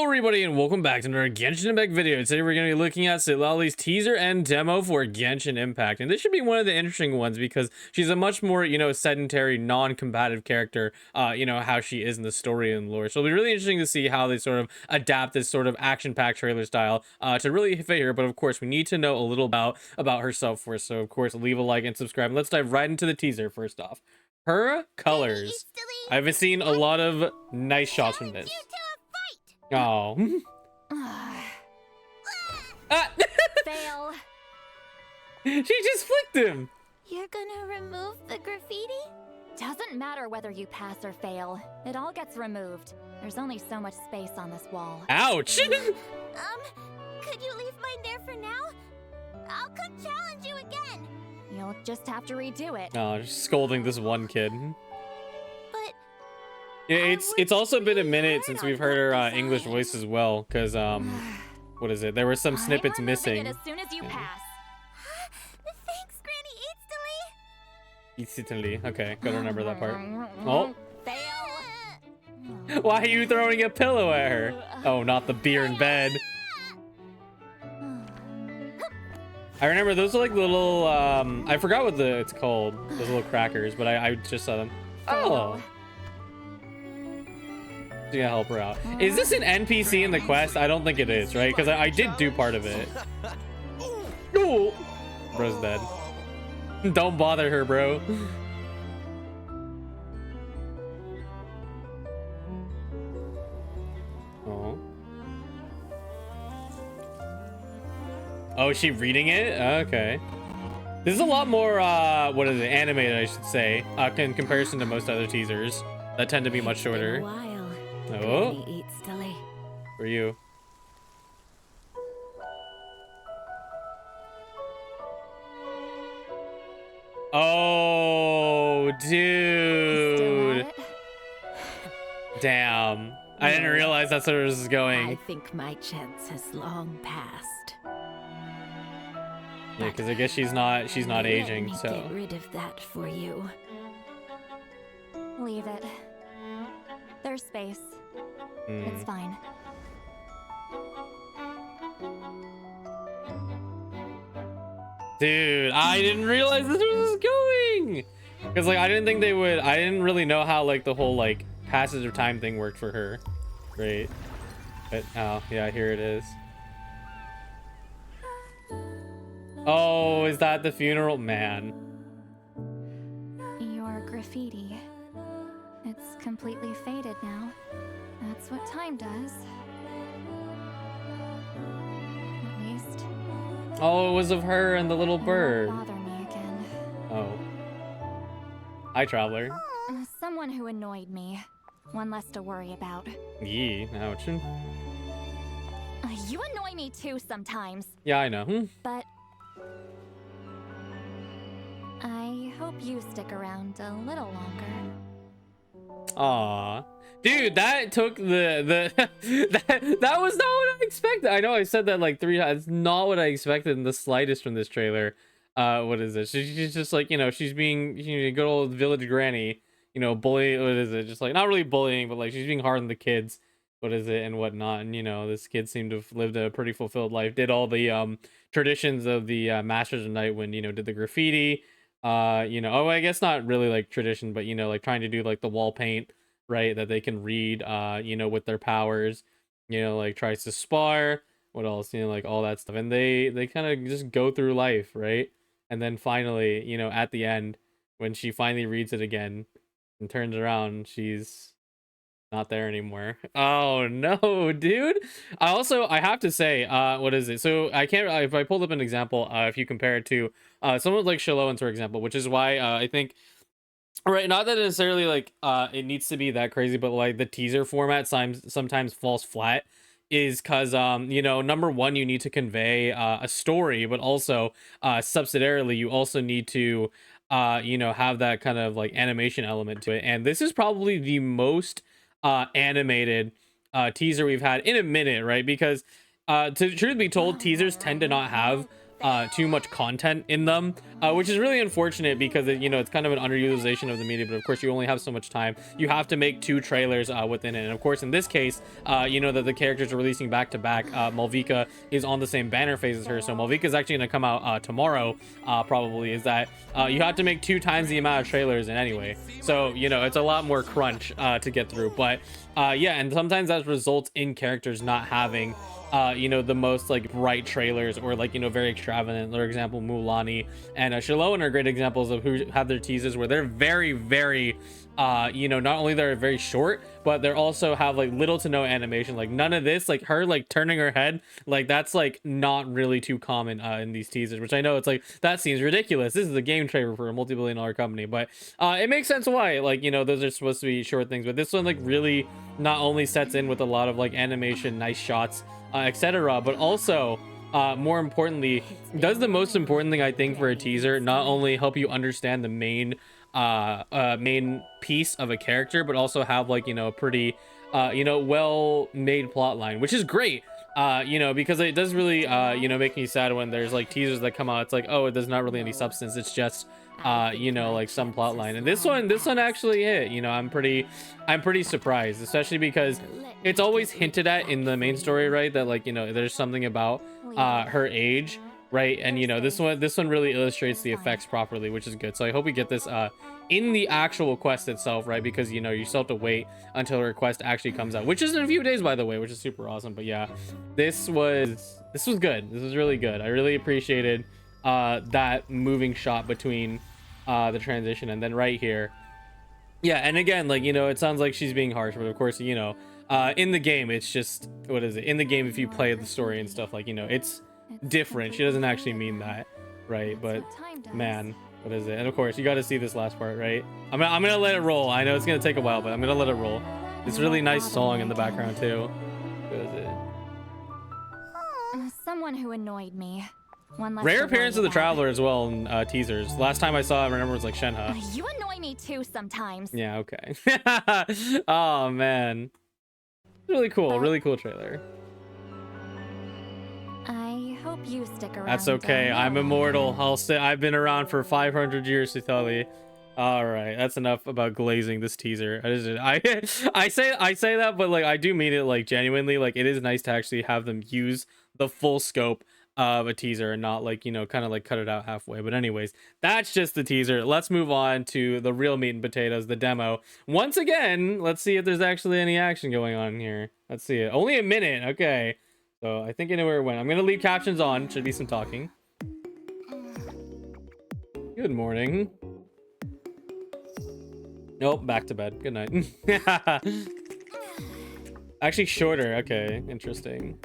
everybody, and welcome back to another Genshin Impact video. Today we're going to be looking at Citlali's teaser and demo for Genshin Impact, and this should be one of the interesting ones because she's a much more, sedentary, non-combative character, how she is in the story and lore. So it'll be really interesting to see how they sort of adapt this sort of action-packed trailer style to really fit her. But of course, we need to know a little about herself first. So of course, leave a like and subscribe. And let's dive right into the teaser first off. Her colors. I haven't seen a lot of nice shots from this. Oh. Fail. She just flicked him. You're gonna remove the graffiti? Doesn't matter whether you pass or fail. It all gets removed. There's only so much space on this wall. Ouch. Could you leave mine there for now? I'll come challenge you again. You'll just have to redo it. Oh, just scolding this one kid. But Yeah, it's also been a minute since we've heard her English voice as well, because what is it? There were some snippets missing. It as soon as you pass. Thanks, Granny Citlali. Okay, gotta remember that part. Oh, Fail. why are you throwing a pillow at her? Oh, not the beer in bed. I remember those are like little I forgot what it's called. Those little crackers, but I just saw them. Oh. To help her out. Is this an NPC in the quest? I don't think it is, right? Because I did do part of it. Ooh. Bro's dead. Don't bother her, bro. Oh. Oh, is she reading it? Okay. This is a lot more, what is it? Animated, I should say, in comparison to most other teasers that tend to be much shorter. Oh, for you. Oh, dude. Damn. I didn't realize that's where this is going. I think my chance has long passed. Yeah, because I guess she's not aging, so. Get rid of that for you. Leave it. There's space. It's fine. Dude, I didn't realize this was going. Because like I didn't really know how like the whole like passage of time thing worked for her. Right. But oh yeah, here it is. Oh, is that the funeral? Man. Your graffiti. It's completely faded now. That's what time does. At least. Oh, it was of her and the little It bird. won't bother me again. Oh. Hi, traveler. Someone who annoyed me. One less to worry about. Yee, ouch. You annoy me too sometimes. Yeah, I know. But I hope you stick around a little longer. Aw. Dude, that took that was not what I expected. I know I said that like 3 times. It's not what I expected in the slightest from this trailer. What is it? She's just like, she's being good old village granny, bully. What is it? Just like not really bullying, but like she's being hard on the kids. What is it and whatnot? And this kid seemed to have lived a pretty fulfilled life. Did all the traditions of the Masters of Night when did the graffiti. Oh, I guess not really like tradition, but like trying to do like the wall paint, right, that they can read with their powers, like tries to spar, what else, like all that stuff. And they kind of just go through life, right? And then finally, at the end, when she finally reads it again and turns around, she's not there anymore. Oh no, dude. I have to say, what is it? So if I pulled up an example, if you compare it to someone like Xiangling, for example, which is why I think, right, not that necessarily like it needs to be that crazy, but like the teaser format sometimes falls flat, is because number one, you need to convey a story, but also subsidiarily you also need to have that kind of like animation element to it. And this is probably the most animated teaser we've had in a minute, right? Because to truth be told, teasers tend to not have too much content in them, which is really unfortunate because you know, it's kind of an underutilization of the media. But of course, you only have so much time. You have to make 2 trailers within it, and of course, in this case, you know that the characters are releasing back to back. Mavuika is on the same banner phase as her, so Mavuika is actually going to come out tomorrow. Probably is that you have to make 2 times the amount of trailers in anyway, so you know, it's a lot more crunch to get through. But yeah, and sometimes that results in characters not having you know, the most like bright trailers, or like, you know, very extravagant. For example, Mulan and Xiangling are great examples of who have their teasers where they're very you know, not only they're very short, but they also have like little to no animation. Like none of this, like her like turning her head, like that's like not really too common in these teasers, which I know it's like, that seems ridiculous. This is a game trailer for a multi-billion-dollar company, but it makes sense why, like, you know, those are supposed to be short things. But this one like really not only sets in with a lot of like animation, nice shots, etc., but also more importantly, does the most important thing I think for a teaser, not only help you understand the main piece of a character, but also have like, you know, a pretty you know, well made plot line, which is great. You know, because it does really you know, make me sad when there's like teasers that come out, it's like, oh, there's not really any substance, it's just you know, like some plot line. And this one actually hit. You know, I'm pretty surprised, especially because it's always hinted at in the main story, right, that like, you know, there's something about her age, right? And you know, this one really illustrates the effects properly, which is good. So I hope we get this in the actual quest itself, right? Because you know, you still have to wait until the quest actually comes out, which is in a few days, by the way, which is super awesome. But yeah, this was good. This was really good. I really appreciated that moving shot between the transition, and then right here, yeah. And again, like, you know, it sounds like she's being harsh, but of course, you know, in the game, it's just, what is it, in the game, if you play the story and stuff, like, you know, it's different. She doesn't actually mean that, right? But man, what is it? And of course, you got to see this last part, right? I'm gonna let it roll. I know it's gonna take a while, but I'm gonna let it roll. This really nice song in the background too. What is it? Someone who annoyed me. One less Rare to appearance of worry the about. Traveler as well in teasers. Last time I saw it, I remember it was like SHENHE. You annoy me too sometimes. Yeah, okay. Oh man, really cool trailer. I hope you stick around. That's okay, I'm immortal. I've been around for 500 years, Citlali. All right, that's enough about glazing this teaser. I say that, but like, I do mean it, like, genuinely. Like, it is nice to actually have them use the full scope of a teaser and not, like, you know, kind of like cut it out halfway. But anyways, that's just the teaser. Let's move on to the real meat and potatoes, the demo. Once again, let's see if there's actually any action going on here. Let's see it. Only a minute. Okay, so I think I know where it went. I'm gonna leave captions on. Should be some talking. Good morning. Nope, back to bed. Good night. Actually shorter. Okay, interesting.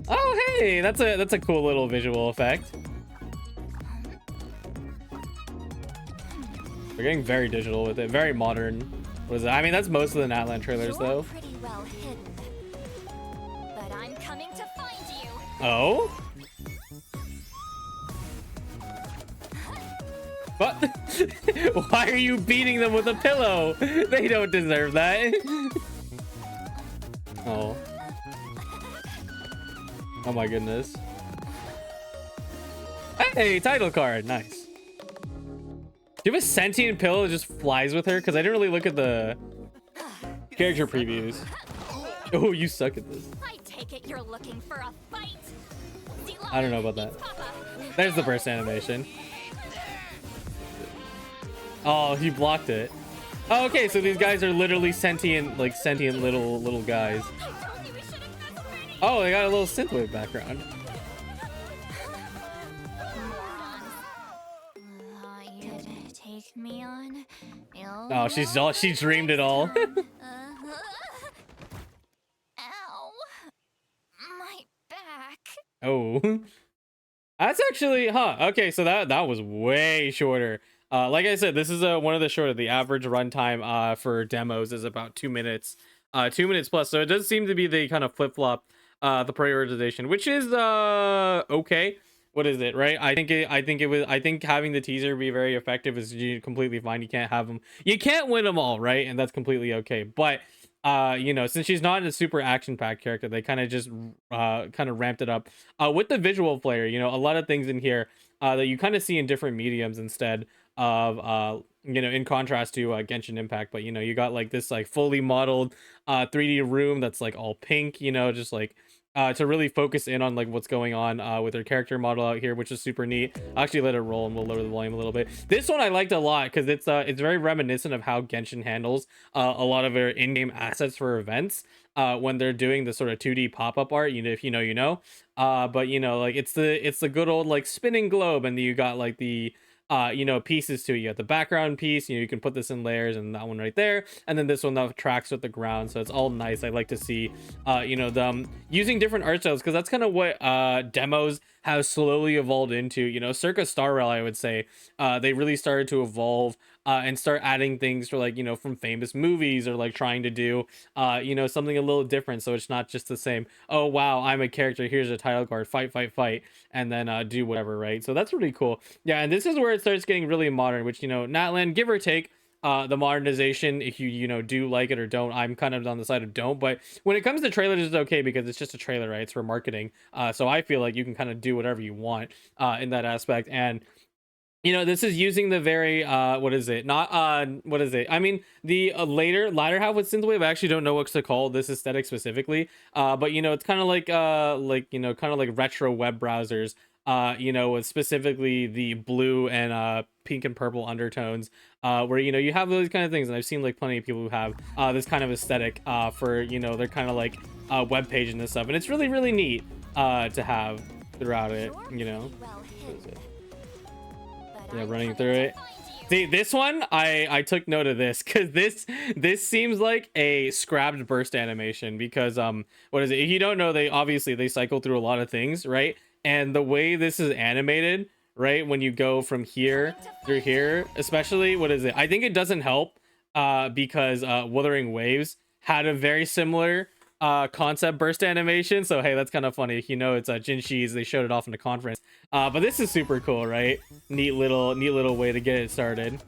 Oh, hey, that's a cool little visual effect. We're getting very digital with it, very modern. What is it? I mean, that's most of the Natlan trailers, though. You're pretty well hidden, but I'm coming to find you. Oh? What? Why are you beating them with a pillow? They don't deserve that. Oh. Oh my goodness. Hey, title card. Nice. Do you have a sentient pillow that just flies with her? Because I didn't really look at the character previews. Oh, you suck at this. I take it you're looking for a fight. I don't know about that. There's the first animation. Oh, he blocked it. Oh, okay, so these guys are literally sentient, like sentient little guys. Oh, they got a little synthwave background. Take me on. Oh, she dreamed it all. Ow. My back. Oh. That's actually, okay, so that was way shorter. Like I said, this is one of the shorter. The average runtime for demos is about 2 minutes. 2 minutes plus. So it does seem to be the kind of flip-flop the prioritization, which is okay. What is it, right? I think having the teaser be very effective is completely fine. You can't have them, you can't win them all, right? And that's completely okay. But you know, since she's not a super action-packed character, they kind of just kind of ramped it up with the visual flair. You know, a lot of things in here that you kind of see in different mediums instead of you know, in contrast to Genshin Impact. But you know, you got like this like fully modeled 3D room that's like all pink, you know, just like to really focus in on like what's going on with her character model out here, which is super neat. I'll actually let it roll and we'll lower the volume a little bit. This one I liked a lot because it's very reminiscent of how Genshin handles a lot of their in-game assets for events when they're doing the sort of 2D pop-up art. You know, if you know, you know. But you know, like it's the good old like spinning globe, and you got like the you know, pieces to it. You got the background piece, you know, you can put this in layers, and that one right there, and then this one that tracks with the ground, so it's all nice. I like to see you know, them using different art styles, because that's kind of what demos have slowly evolved into. You know, circa Star Rail, I would say they really started to evolve and start adding things for, like, you know, from famous movies, or like trying to do you know, something a little different, so it's not just the same, oh wow, I'm a character, here's a title card, fight fight fight, and then do whatever, right? So that's really cool. Yeah, and this is where it starts getting really modern, which, you know, Natlan, give or take the modernization, if you know, do like it or don't. I'm kind of on the side of don't, but when it comes to trailers, it's okay because it's just a trailer, right? It's for marketing. So I feel like you can kind of do whatever you want in that aspect. And you know, this is using the very what is it, not what is it, I mean, the latter half with synthwave. I actually don't know what to call this aesthetic specifically, but you know, it's kind of like you know, kind of like retro web browsers, you know, with specifically the blue and pink and purple undertones, where, you know, you have those kind of things. And I've seen like plenty of people who have this kind of aesthetic for, you know, they're kind of like web page and stuff, and it's really really neat to have throughout it, you know. What is it? Yeah, running through it. See, this one, I took note of this because this seems like a scrapped burst animation, because what is it? If you don't know, they obviously cycle through a lot of things, right? And the way this is animated, right, when you go from here through here, especially, what is it? I think it doesn't help because Wuthering Waves had a very similar concept burst animation. So hey, that's kind of funny. You know, it's Jinshi's, they showed it off in the conference. But this is super cool, right? Neat little way to get it started.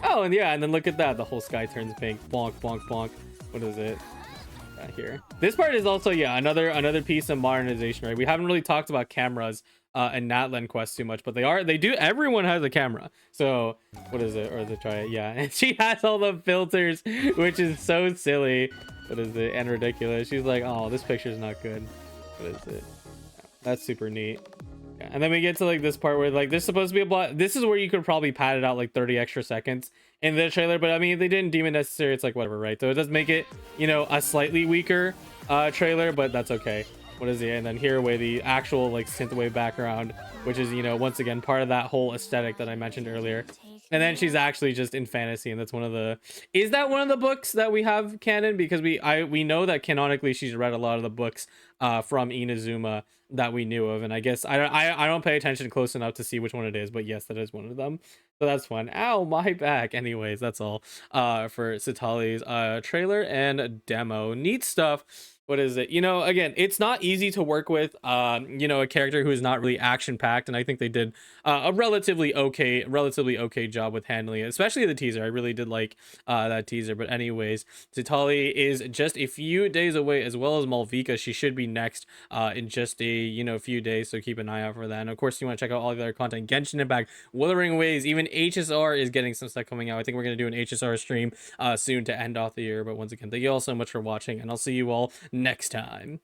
Oh, and yeah, and then look at that, the whole sky turns pink. Bonk bonk bonk. What is it here? This part is also, yeah, another piece of modernization, right? We haven't really talked about cameras and Natlan Quest too much, but they do, everyone has a camera. So what is it? Or is it, try it? Yeah, and she has all the filters, which is so silly. What is it? And ridiculous. She's like, oh, this picture's not good. What is it? That's super neat. Yeah. And then we get to like this part where like this is supposed to be a block. This is where you could probably pad it out like 30 extra seconds in the trailer, but I mean, if they didn't deem it necessary, it's like whatever, right? So it does make it, you know, a slightly weaker trailer, but that's okay. What is it? And then here away the actual like synthwave background, which is, you know, once again part of that whole aesthetic that I mentioned earlier. And then she's actually just in fantasy, and that's one of the, is that one of the books that we have canon? Because we know that canonically she's read a lot of the books from Inazuma that we knew of, and I guess I don't pay attention close enough to see which one it is, but yes, that is one of them. So that's fun. Ow, my back. Anyways, that's all for Citlali's trailer and demo. Neat stuff. What is it? You know, again, it's not easy to work with you know, a character who is not really action packed, and I think they did a relatively okay job with handling it, especially the teaser. I really did like that teaser. But anyways, Citlali is just a few days away, as well as Mavuika. She should be next in just a, you know, few days, so keep an eye out for that. And of course, you want to check out all the other content, Genshin Impact, Wuthering Waves, even HSR is getting some stuff coming out. I think we're going to do an HSR stream soon to end off the year. But once again, thank you all so much for watching, and I'll see you all next time.